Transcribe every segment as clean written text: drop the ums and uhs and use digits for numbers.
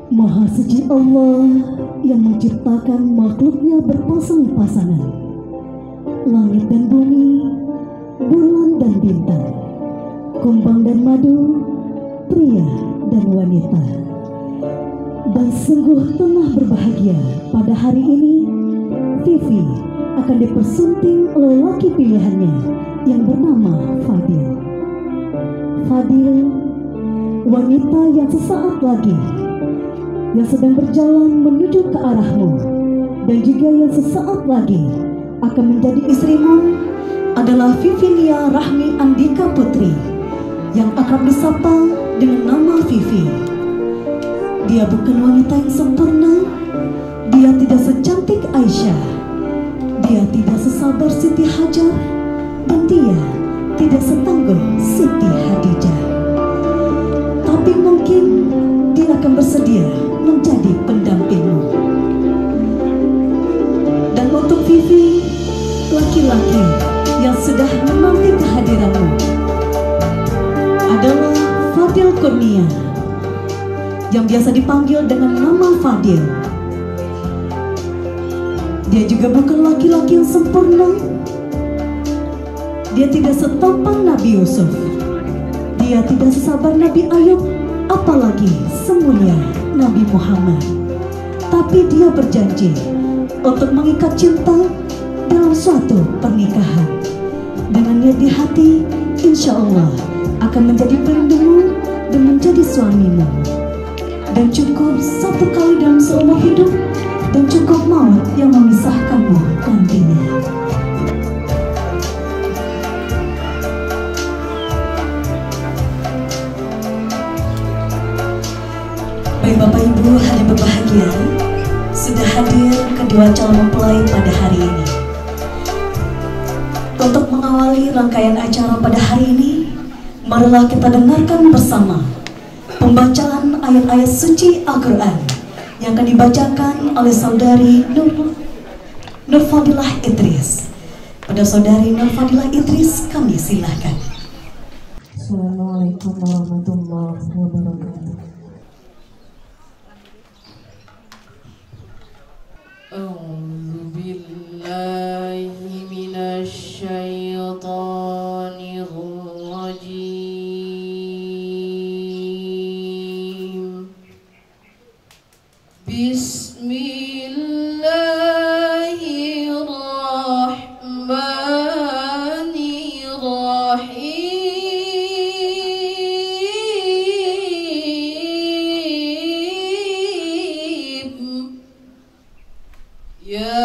Maha Suci Allah yang menciptakan makhluknya berpasang-pasangan, langit dan bumi, bulan dan bintang, kumbang dan madu, pria dan wanita. Dan sungguh tengah berbahagia pada hari ini Vivi akan dipersunting oleh laki pilihannya yang bernama Fadil. Fadil, wanita yang sesaat lagi yang sedang berjalan menuju ke arahmu dan juga yang sesaat lagi akan menjadi istrimu adalah Vivinia Rahmi Andika Putri yang akrab disapa dengan nama Vivi. Dia bukan wanita yang sempurna, dia tidak secantik Aisyah, dia tidak sesabar Siti Hajar, dan dia tidak setangguh Siti Hadijah. Tapi mungkin dia akan bersedia menjadi pendampingmu. Dan untuk Vivi, laki-laki yang sudah menanti kehadiranmu adalah Fadil Kurnia, yang biasa dipanggil dengan nama Fadil. Dia juga bukan laki-laki yang sempurna. Dia tidak setampan Nabi Yusuf, dia tidak sesabar Nabi Ayub, apalagi semulia Nabi Muhammad. Tapi dia berjanji untuk mengikat cinta dalam suatu pernikahan. Dengannya di hati, insya Allah akan menjadi pelindungmu dan menjadi suamimu. Dan cukup satu kali dalam seumur hidup, dan cukup maut yang memisahkanmu nantinya. Baik Bapak Ibu hadirin berbahagia, sudah hadir kedua calon mempelai pada hari ini. Untuk mengawali rangkaian acara pada hari ini, marilah kita dengarkan bersama pembacaan ayat-ayat suci Al-Quran yang akan dibacakan oleh saudari Nur Fadilah Idris. Pada saudari Nur Fadilah Idris, kami silahkan. Assalamualaikum warahmatullahi wabarakatuh. A'udzu billahi minasy syaithanir rajim. Bismillahirrahmanirrahim. Ya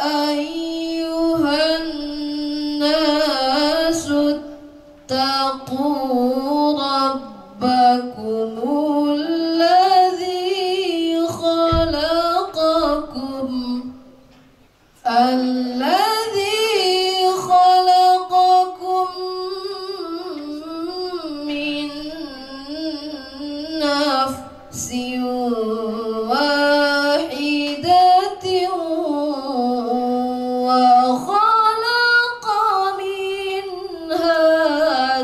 ayyuhan nasu taqu rabbakumul ladzi khalaqakum min nafsin wahidatin wa khalaqa minha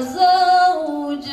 zawjaha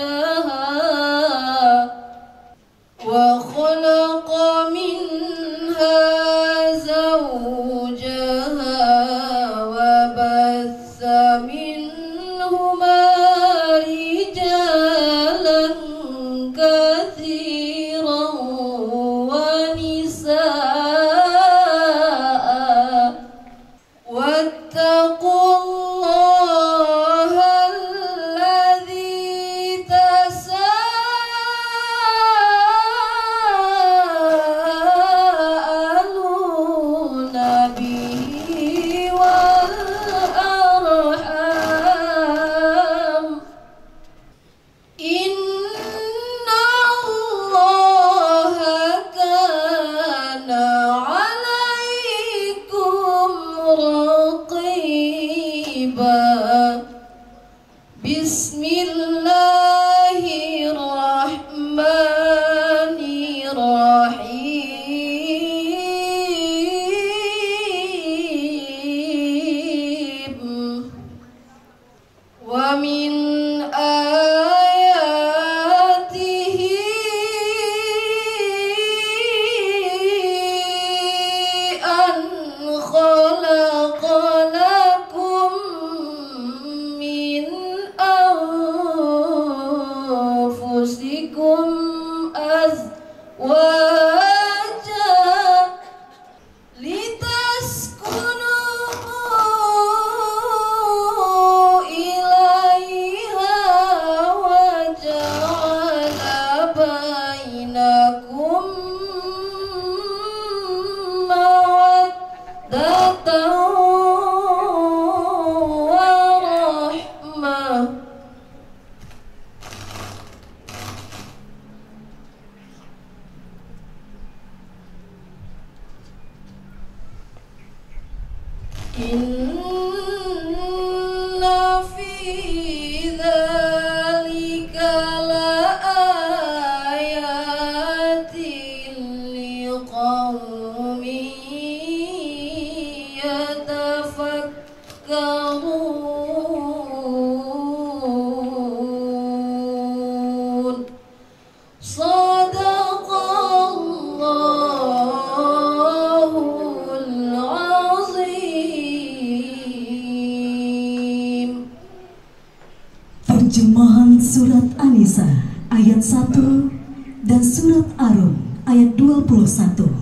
Inna fi dzalika laayatin liqaumin yatafakkarun. Shadaqallahul azim. Terjemahan surat An-Nisa ayat 1 dan surat Ar-Rum ayat 21.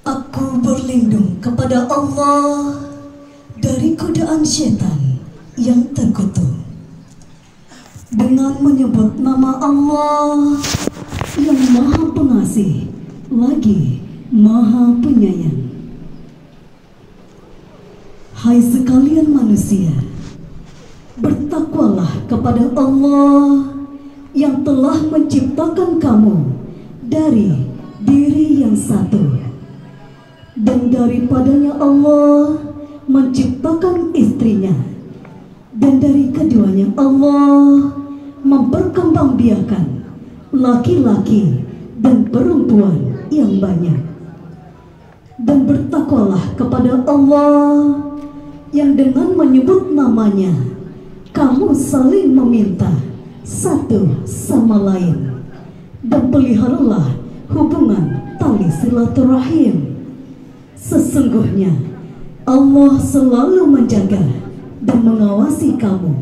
Aku berlindung kepada Allah dari godaan syaitan yang terkutuk dengan menyebut nama Allah yang Maha Pengasih lagi Maha Penyayang. Hai sekalian manusia, bertakwalah kepada Allah yang telah menciptakan kamu dari diri yang satu, dan daripadanya Allah menciptakan istrinya, dan dari keduanya Allah memperkembangbiakan laki-laki dan perempuan yang banyak. Dan bertakwalah kepada Allah yang dengan menyebut namanya kamu saling meminta satu sama lain, dan peliharalah hubungan tali silaturahim. Sesungguhnya Allah selalu menjaga dan mengawasi kamu.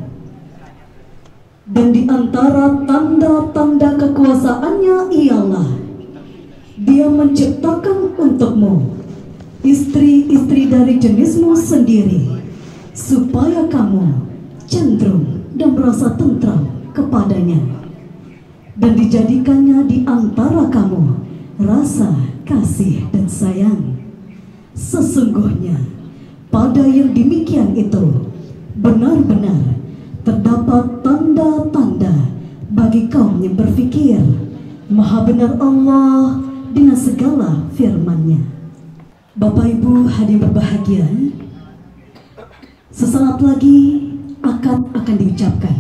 Dan di antara tanda-tanda kekuasaannya ialah Dia menciptakan untukmu istri-istri dari jenismu sendiri, supaya kamu cenderung dan merasa tentram kepadanya, dan dijadikannya di antara kamu rasa kasih dan sayang. Sesungguhnya pada yang demikian itu benar-benar terdapat tanda-tanda bagi kaum yang berfikir. Maha benar Allah dengan segala firman-Nya. Bapak Ibu hadirin berbahagia, sesaat lagi akad akan diucapkan.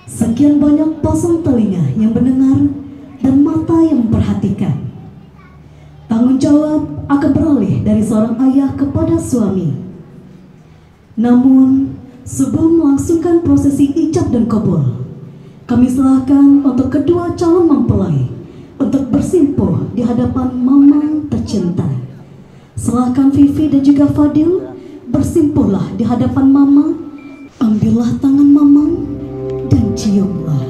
Sekian banyak pasang telinga yang mendengar dan mata yang memperhatikan. Tanggung jawab akan beralih dari seorang ayah kepada suami. Namun sebelum melangsungkan prosesi ijab dan kabul, kami serahkan untuk kedua calon mempelai untuk bersimpuh di hadapan Mama tercinta. Serahkan Vivi dan juga Fadil, bersimpuhlah di hadapan Mama. Ambillah tangan Mama dan ciumlah.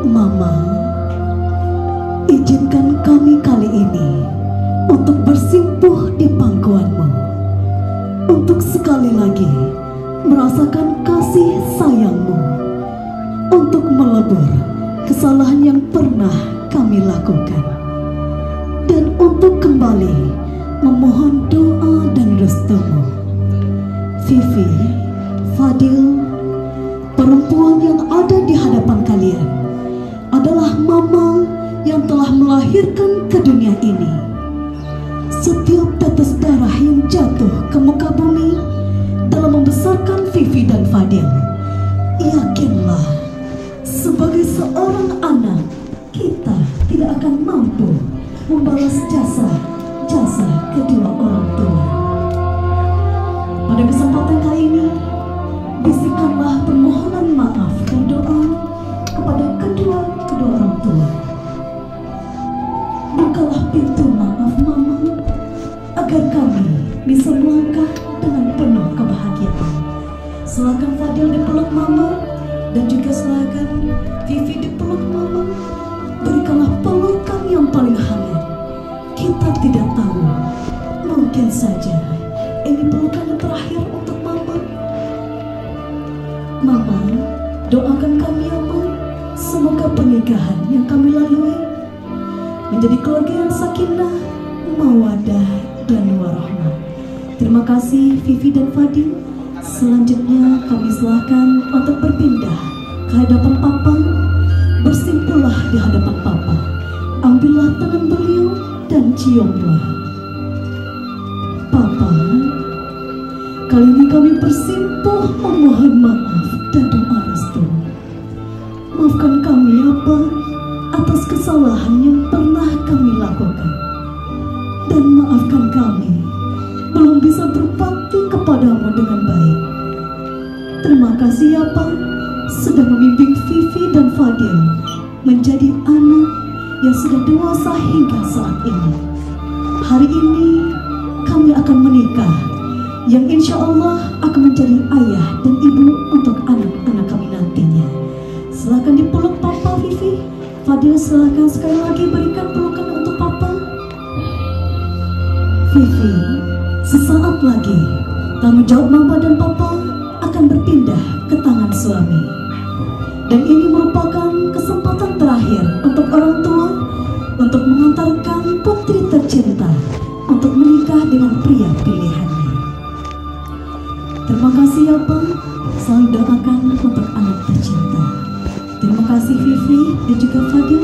Mama, izinkan kami kali ini untuk bersimpuh di pangkuanmu, untuk sekali lagi merasakan kasih sayangmu, untuk melebur kesalahan yang pernah kami lakukan, dan untuk kembali memohon doa dan restumu. Vivi, Fadil, perempuan yang ada di hadapan kalian adalah Mama yang telah melahirkan ke dunia ini. Setiap tetes darah yang jatuh ke muka bumi dalam membesarkan Vivi dan Fadil, yakinlah sebagai seorang anak, kita tidak akan mampu membalas jasa kedua orang tua. Pada kesempatan kali ini, bisikanlah permohonan maaf dan doa kepada kedua orang tua. Bukalah pintu maaf Mama, agar kami bisa melangkah dengan penuh kebahagiaan. Silakan Fadil dipeluk Mama, dan juga silakan Vivi dipeluk Mama. Berikanlah pelukan yang paling hangat. Kita tidak tahu, mungkin saja ini pelukan yang terakhir untuk Mama. Mama, doakan kami ya Ma, semoga pernikahan yang kami lalui menjadi keluarga yang sakinah, mawadah, dan warahmah. Terima kasih Vivi dan Fadil. Selanjutnya kami silakan untuk berpindah ke hadapan Papa. Bersimpulah di hadapan Papa. Ambillah tangan beliau dan ciumlah. Kali ini kami bersimpuh memohon maaf dan doa restu. Maafkan kami ya Allah atas kesalahan yang pernah kami lakukan. Dan maafkan kami belum bisa berbakti kepadamu dengan baik. Terima kasih ya Pak sudah membimbing Vivi dan Fadil menjadi anak yang sudah dewasa hingga saat ini. Hari ini kami akan menikah, yang insya Allah akan menjadi ayah dan ibu untuk anak-anak kami nantinya. Silakan dipeluk Papa Vivi. Fadil silakan sekali lagi berikan pelukan untuk Papa. Vivi, sesaat lagi tanggung jawab Mama dan Papa akan berpindah ke tangan suami. Dan ini merupakan kesempatan terakhir untuk orang tua untuk mengantarkan putri tercinta untuk menikah dengan pria pilihannya. Terima kasih ya Pak, selalu doakan untuk anak tercinta. Terima kasih Vivi dan juga Fadil.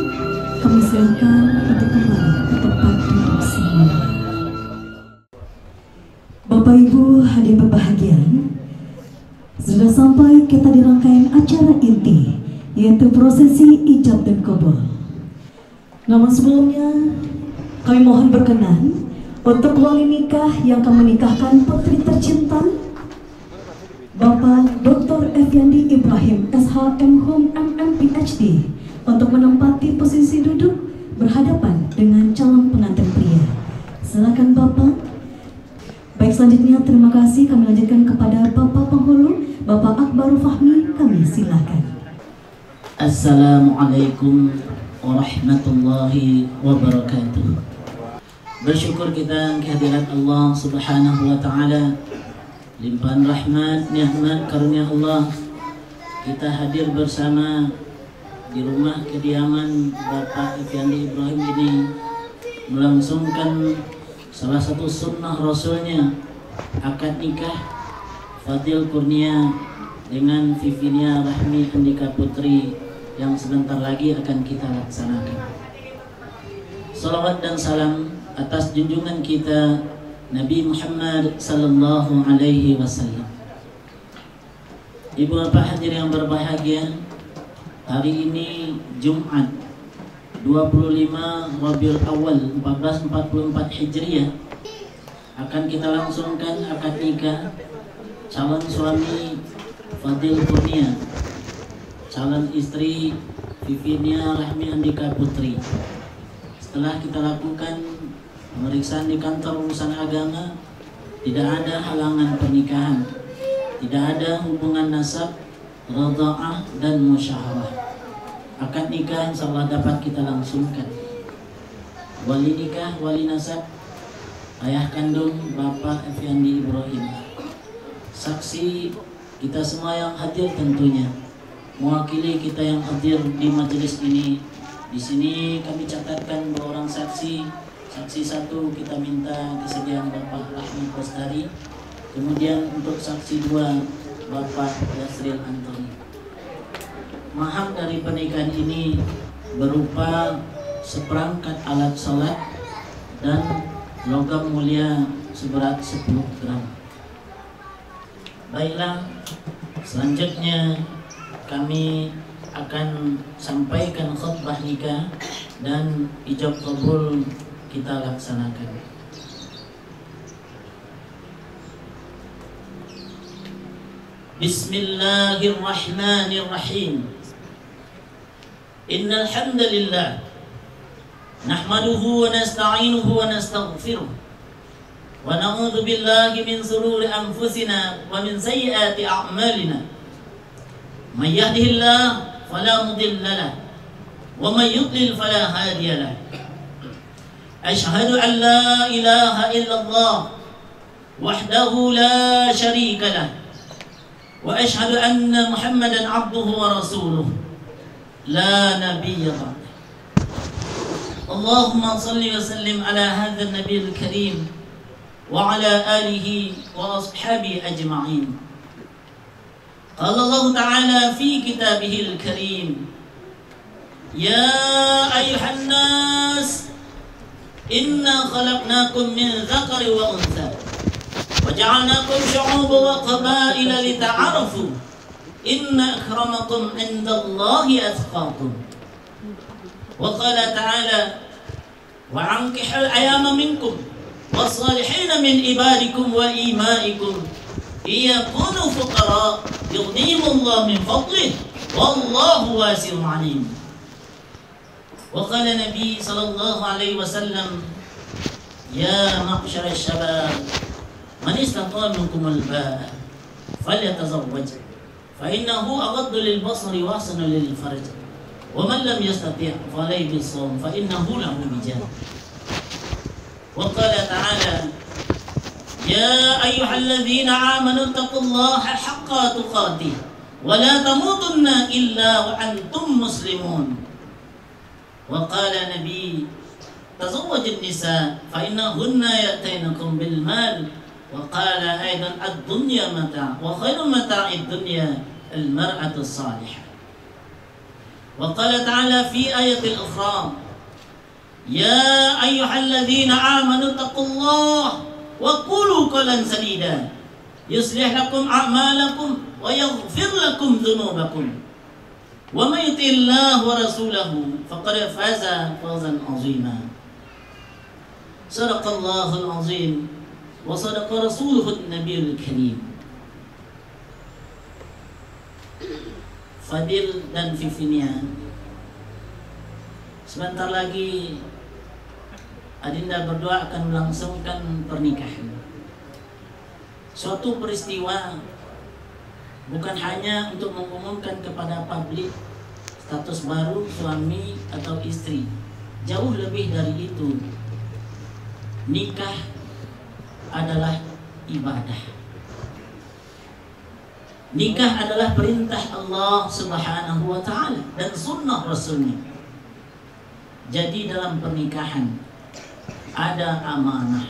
Kami silakan untuk kembali ke tempat duduk semua. Bapak Ibu hadirin berbahagia, sudah sampai kita di rangkaian acara inti, yaitu prosesi ijab dan qabul. Namun sebelumnya kami mohon berkenan untuk wali nikah yang akan menikahkan putri tercinta Bapak Dr. Effendi Ibrahim SHM MM PhD untuk menempati posisi duduk berhadapan dengan calon pengantin pria. Silakan Bapak. Baik, selanjutnya terima kasih kami lanjutkan kepada Bapak Penghulu, Bapak Akbar Fahmi, kami silakan. Assalamualaikum warahmatullahi wabarakatuh. Bersyukur kita kehadiran Allah Subhanahu wa taala, limpahan rahmat, nikmat, karunia Allah. Kita hadir bersama di rumah kediaman Bapak Effendi Ibrahim ini melangsungkan salah satu sunnah Rasulnya, akad nikah Fadil Kurnia dengan Vivinia Rahmi Andika Putri yang sebentar lagi akan kita laksanakan. Salawat dan salam atas junjungan kita Nabi Muhammad sallallahu alaihi wasallam. Ibu bapak hadir yang berbahagia, hari ini Jumat 25 Rabiul Awal 1444 Hijriah akan kita langsungkan akad nikah calon suami Fadil Kurnia, calon istri Vivinia Rahmi Andika Putri. Setelah kita lakukan pemeriksaan di kantor urusan agama, tidak ada halangan pernikahan, tidak ada hubungan nasab, radha'ah dan musyawarah. Akad nikah insyaallah dapat kita langsungkan. Wali nikah, wali nasab, ayah kandung Bapak Effendi Ibrahim. Saksi kita semua yang hadir tentunya, mewakili kita yang hadir di majelis ini. Di sini kami catatkan 2 orang saksi. Saksi 1 kita minta kesediaan Bapak Rahmi Kostari. Kemudian untuk saksi 2 Bapak Yasril Antoni. Mahar dari pernikahan ini berupa seperangkat alat sholat dan logam mulia seberat 10 gram. Baiklah, selanjutnya kami akan sampaikan khutbah nikah dan ijab qabul kita laksanakan. Bismillahirrahmanirrahim. Innal hamdalillah nahmaduhu wa nasta'inuhu wa nastaghfiruh wa na'udzu billahi min shururi anfusina wa min sayyiati a'malina. May yahdihillahu fala mudilla lahu wa may yudlil fala hadiya lahu. Ashhadu an la ilaha illallah wahdahu la syarika lahu wa ashhadu anna Muhammadan abduhu wa rasuluh la nabiyya ba'dahu. Allahumma salli wa sallim ala hadzal nabiyil karim wa ala alihi wa ashabihi ajma'in. Qala Allah Ta'ala fi kitabihil karim, ya ayyuhan nas inna khalaqnakum min dzakari wa untha وجعلناكم شعوبا وقبائل لتعارفوا إن أكرمكم عند الله أتقاكم. وقال تعالى وأنكحوا الأيام منكم والصالحين من عبادكم وإمائكم إن يكونوا فقراء يغنيهم الله من فضله والله واسع عليم. وقال النبي صلى الله عليه وسلم يا معشر الشباب من استطاع منكم الباء فليتزوج فإنه أغض للبصر وأحسن للفرج ومن لم يستطع فعليه بالصوم فإنه له وجاء. وقال تعالى يا أيها الذين آمنوا اتقوا الله حق تقاته ولا تموتن إلا وأنتم مسلمون. وقال النبي تزوج النساء فإنهن يأتينكم بالمال. وقال أيضا الدنيا متاع وخير متاع الدنيا المرأة الصالحة. وقال تعالى في آية أخرى يا أيها الذين آمنوا اتقوا الله وقولوا قولا سديدا يصلح لكم أعمالكم ويغفر لكم ذنوبكم ومن يطع الله ورسوله فقد فاز فوزا عظيما. صدق الله العظيم وصدق رسوله النبي الكريم. Fadil dan Vivinia, sebentar lagi Adinda berdua akan melangsungkan pernikahan. Suatu peristiwa bukan hanya untuk mengumumkan kepada publik status baru suami atau istri. Jauh lebih dari itu. Nikah adalah ibadah. Nikah adalah perintah Allah Subhanahu wa ta'ala dan sunnah Rasulnya. Jadi dalam pernikahan ada amanah.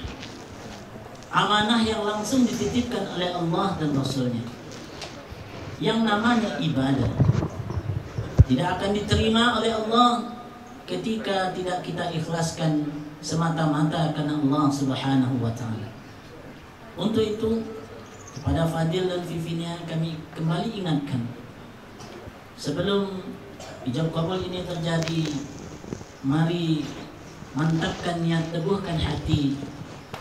Amanah yang langsung dititipkan oleh Allah dan Rasulnya, yang namanya ibadah. Tidak akan diterima oleh Allah ketika tidak kita ikhlaskan semata-mata karena Allah Subhanahu wa ta'ala. Untuk itu kepada Fadil dan Vivinia kami kembali ingatkan, sebelum ijab kabul ini terjadi, mari mantapkan niat, teguhkan hati,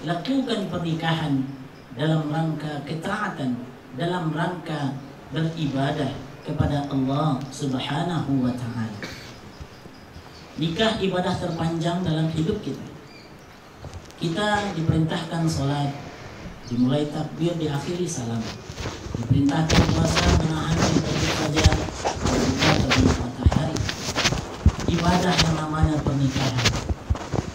lakukan pernikahan dalam rangka ketaatan, dalam rangka beribadah kepada Allah Subhanahu wa ta'ala. Nikah ibadah terpanjang dalam hidup kita. Kita diperintahkan sholat, dimulai takbir, diakhiri salam. Diperintahkan puasa, menahan dari terbit fajar, berbuka terbit matahari. Ibadah yang namanya pernikahan,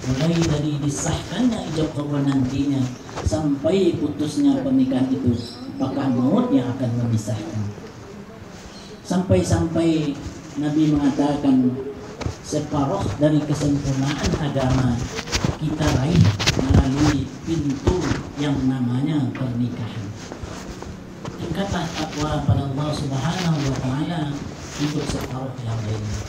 mulai dari disahkannya ijab kabul nantinya sampai putusnya pernikahan itu, apakah maut yang akan memisahkan. Sampai-sampai Nabi mengatakan separuh dari kesempurnaan agama kita raih melalui pintu yang namanya pernikahan. Tingkatlah takwa pada Allah Subhanahu wa ta'ala untuk separuh yang lainnya.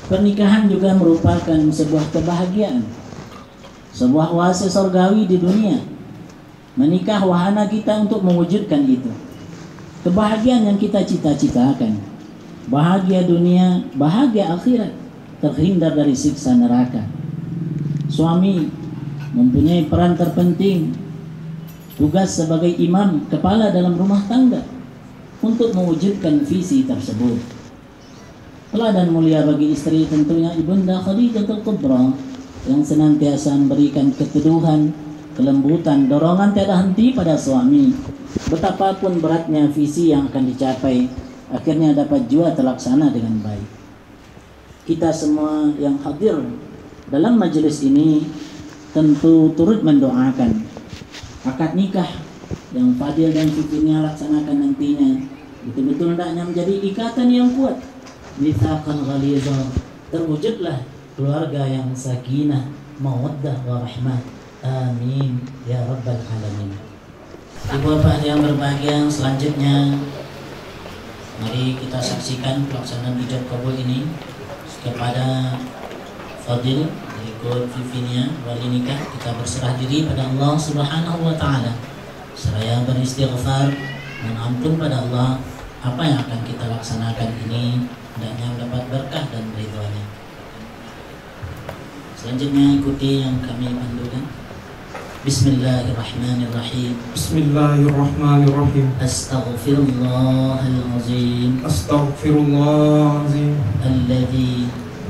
Pernikahan juga merupakan sebuah kebahagiaan, sebuah oase surgawi di dunia. Menikah wahana kita untuk mewujudkan itu. Kebahagiaan yang kita cita-citakan, bahagia dunia, bahagia akhirat, terhindar dari siksa neraka. Suami mempunyai peran terpenting, tugas sebagai imam, kepala dalam rumah tangga, untuk mewujudkan visi tersebut. Teladan mulia bagi istri tentunya Ibunda Khadijatul Kubra, yang senantiasa memberikan keteduhan, kelembutan, dorongan tiada henti pada suami. Betapapun beratnya visi yang akan dicapai, akhirnya dapat juga terlaksana dengan baik. Kita semua yang hadir dalam majelis ini tentu turut mendoakan akad nikah yang Fadil dan Vivinya laksanakan nantinya betul-betul hendaknya menjadi ikatan yang kuat, mitsaqan ghalizah, terwujudlah keluarga yang sakinah, mawaddah warahmah. Amin ya rabbal alamin. Ibu bapak yang berbahagia, selanjutnya mari kita saksikan pelaksanaan ijab kabul ini kepada Fadil dari ikut Vivinia wali nikah, kita berserah diri pada Allah Subhanahu wa Ta'ala, seraya beristighfar dan ampun pada Allah. Apa yang akan kita laksanakan ini hendaknya mendapat berkah dan ridhonya. Selanjutnya ikuti yang kami pandukan. Bismillahirrahmanirrahim. Bismillahirrahmanirrahim. Astaghfirullahalazim. Astaghfirullahalazim.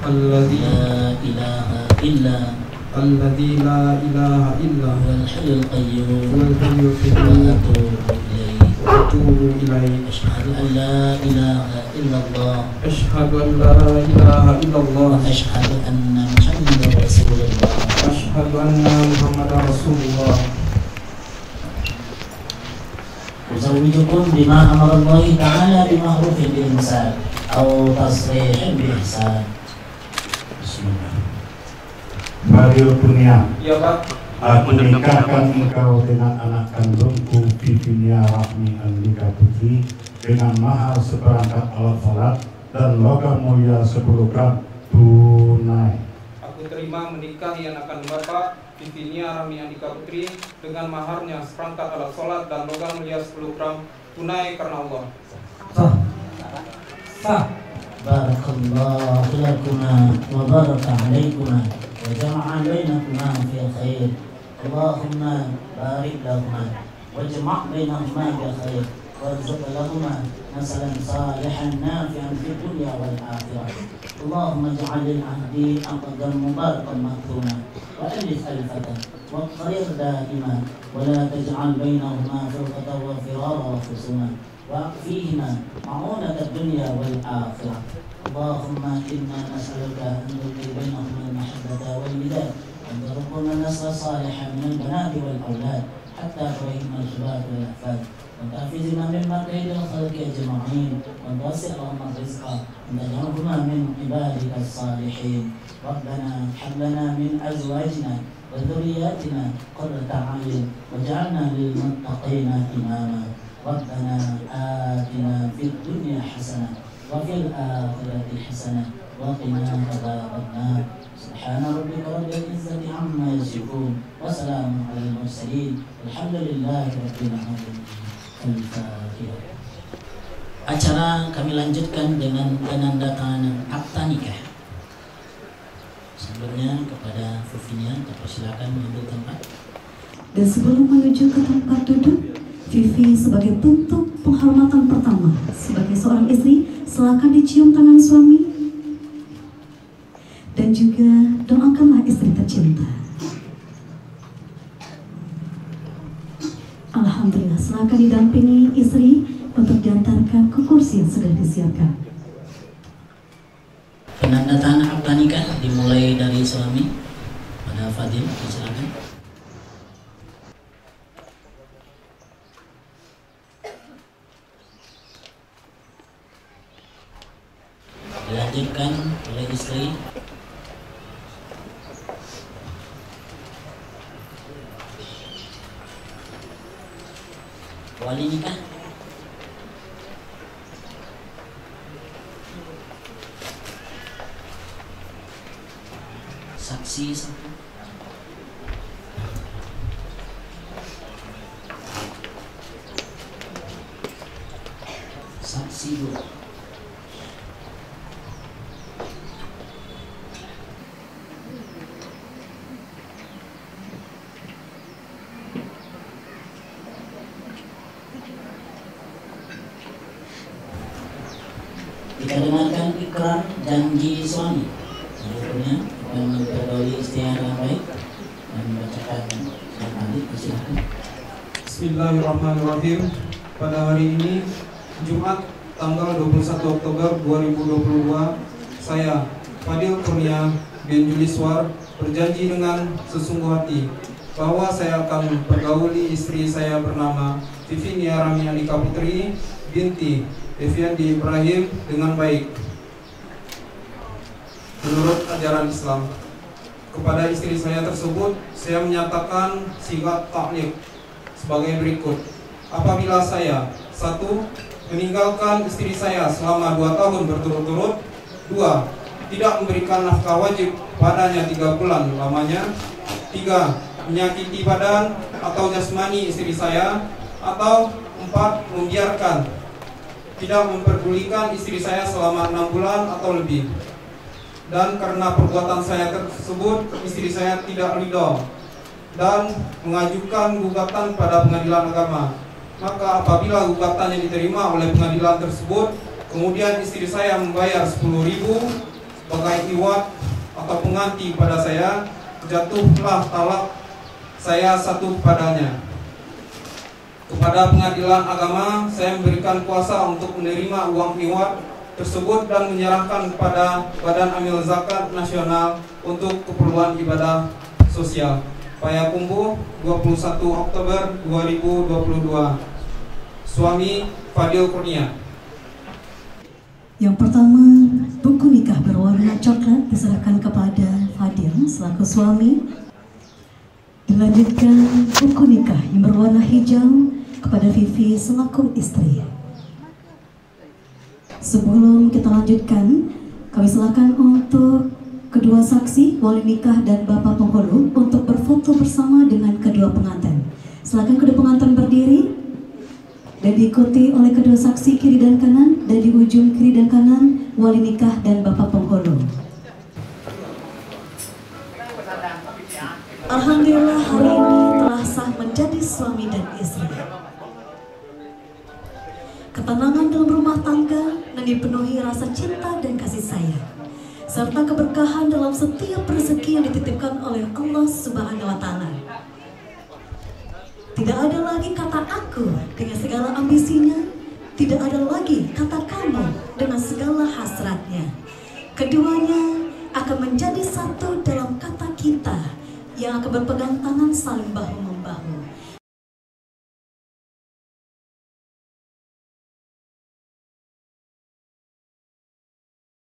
Alladzi la ilaha illa Alladzi la ilaha illa huwal hayyul qayyum huwal hayyul wa qayyum atubu ilaihi. wa atubu ilaihi. Asyhadu an la ilaha illallah Asyhadu an la ilaha illallah wa asyhadu anna Muhammadar Rasulullah. Asyhadu anna Muhammadar Rasulullah. Uzawwijukum bima amara Allah Ta'ala bima'rufin bil ihsan aw tasrihin bil ihsan. Bismillah. Fadil Kurnia, Ya Pak. aku nikahkan engkau dengan anak kandungku Vivinia Rahmi Andika Putri dengan mahar seperangkat alat sholat dan logam mulia 10 gram tunai. Aku terima menikahi anak kandung Bapak Vivinia Rahmi Andika Putri dengan maharnya seperangkat alat sholat dan logam mulia 10 gram tunai karena Allah. Sah. Barakallahu lakuma wa baraka alaikuma wa jama'a bainakuma fi khair. Allahumma barik lahuma wajma' bainahuma bi khair warzuq lahuma nasalan salihan nafi'an fid dunya wal akhirah. Allahumma ij'al al-ahdi aqdan mubarakan maktuna wa alif al-fatan wa qarir daima wa la taj'al bainahuma furqatan wa firara wa khusuma وفيهما معونة الدنيا والآخرة. اللهم إنا نسألك أن تلقي بينهما المحبة والوداد وأن ترزقنا نسلا صالحا من البنات والأولاد حتى تريهما الشباب والأحفاد وأن تحفظنا مما كيد الخلق أجمعين وأن توسع لهما الرزق وأن تجعلهما من عبادك الصالحين. ربنا هب لنا من أزواجنا وذرياتنا قرة أعين واجعلنا للمتقين إماما. ربنا آتنا في الدنيا حسنة وفي الآخرة حسنة وقنا عذاب النار. سبحان ربك رب العزة عما يصفون وسلام على المرسلين الحمد لله رب العالمين. Al-Fatihah. Acara kami lanjutkan dengan penandatanganan akta nikah. Sebelumnya kepada Vivinia, silakan mengambil tempat. Dan sebelum menuju ke tempat duduk, Vivi sebagai bentuk penghormatan pertama sebagai seorang istri, silakan dicium tangan suami dan juga doakanlah istri tercinta. Alhamdulillah, silakan didampingi istri untuk diantarkan ke kursi yang sudah disiapkan. Penandatanganan akta nikah dimulai dari suami pada Fadil, silakan. Dilanjutkan oleh istri. Wali nikah. Saksi satu. Saksi dua. Kita dengarkan ikrar janji suami. Berikutnya akan mempergauli istri yang dengan baik dan membacakan yang tadi. Silakan. Bismillahirrahmanirrahim. Pada hari ini Jumat tanggal 21 Oktober 2022, saya Fadil Kurnia bin Juliswar berjanji dengan sesungguh hati bahwa saya akan pergauli istri saya bernama Vivinia Rahmi Andika Putri binti Effendi Ibrahim dengan baik menurut ajaran Islam. Kepada istri saya tersebut, saya menyatakan sigat taklif sebagai berikut. Apabila saya 1. meninggalkan istri saya selama 2 tahun berturut-turut, 2. tidak memberikan nafkah wajib padanya 3 bulan lamanya. 3. Menyakiti badan atau jasmani istri saya. Atau 4. Membiarkan, tidak memperdulikan istri saya selama 6 bulan atau lebih. Dan karena perbuatan saya tersebut, istri saya tidak ridho dan mengajukan gugatan pada pengadilan agama. Maka apabila gugatannya diterima oleh pengadilan tersebut, kemudian istri saya membayar 10.000 sebagai iwat atau pengganti pada saya, jatuhlah talak saya satu padanya. Kepada pengadilan agama, saya memberikan kuasa untuk menerima uang iwat tersebut dan menyerahkan kepada Badan Amil Zakat Nasional untuk keperluan ibadah sosial. Payakumbuh, 21 Oktober 2022. Suami Fadil Kurnia. Yang pertama, buku nikah berwarna coklat diserahkan kepada Fadil selaku suami. Dilanjutkan buku nikah yang berwarna hijau kepada Vivi selaku istri. Sebelum kita lanjutkan, kami silakan untuk kedua saksi, wali nikah dan bapak penghulu untuk berfoto bersama dengan kedua pengantin. Silakan kedua pengantin berdiri dan diikuti oleh kedua saksi kiri dan kanan, dan di ujung kiri dan kanan wali nikah dan bapak penghulu. Alhamdulillah, hari ini telah sah menjadi suami dan istri. Ketenangan dalam rumah tangga dan dipenuhi rasa cinta dan kasih sayang, serta keberkahan dalam setiap rezeki yang dititipkan oleh Allah Subhanahu wa Ta'ala. Tidak ada lagi kata aku dengan segala ambisinya, tidak ada lagi kata kamu dengan segala hasratnya. Keduanya akan menjadi satu dalam kata kita yang akan berpegang tangan saling bahu-membahu.